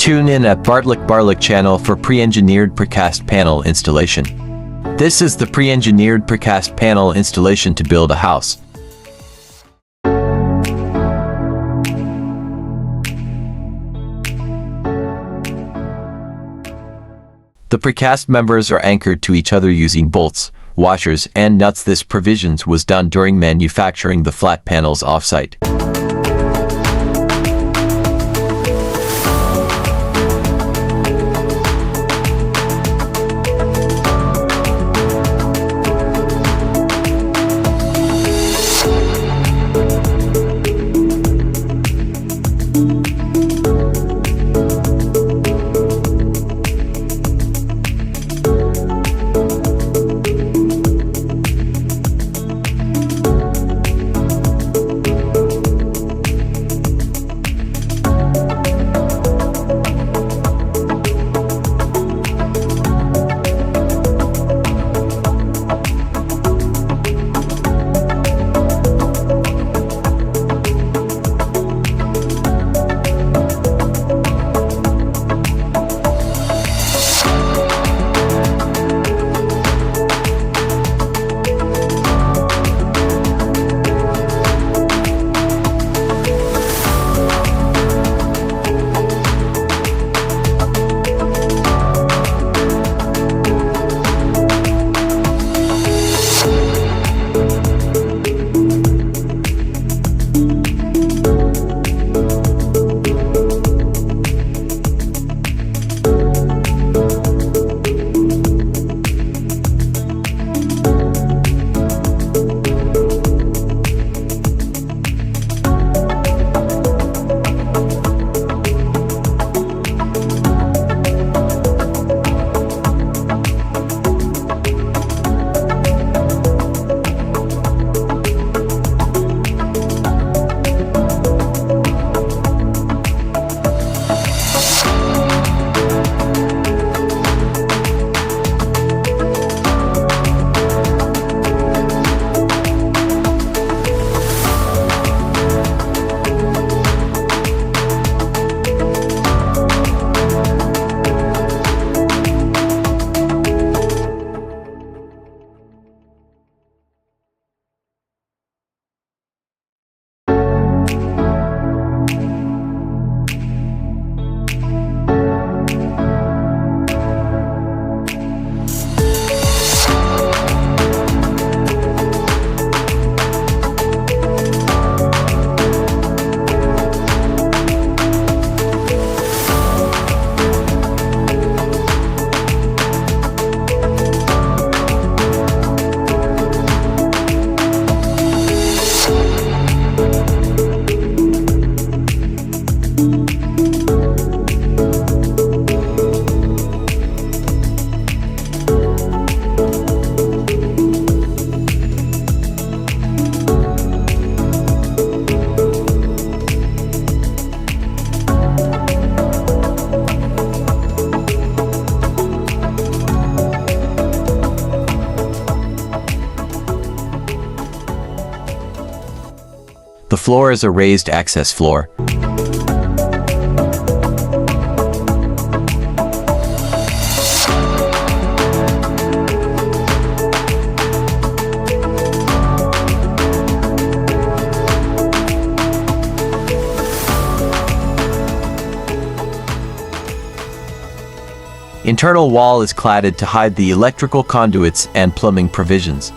Tune in at Bartlick channel for pre-engineered precast panel installation. This is the pre-engineered precast panel installation to build a house. The precast members are anchored to each other using bolts, washers, and nuts. This provisions was done during manufacturing the flat panels off-site. The floor is a raised access floor. Internal wall is cladded to hide the electrical conduits and plumbing provisions.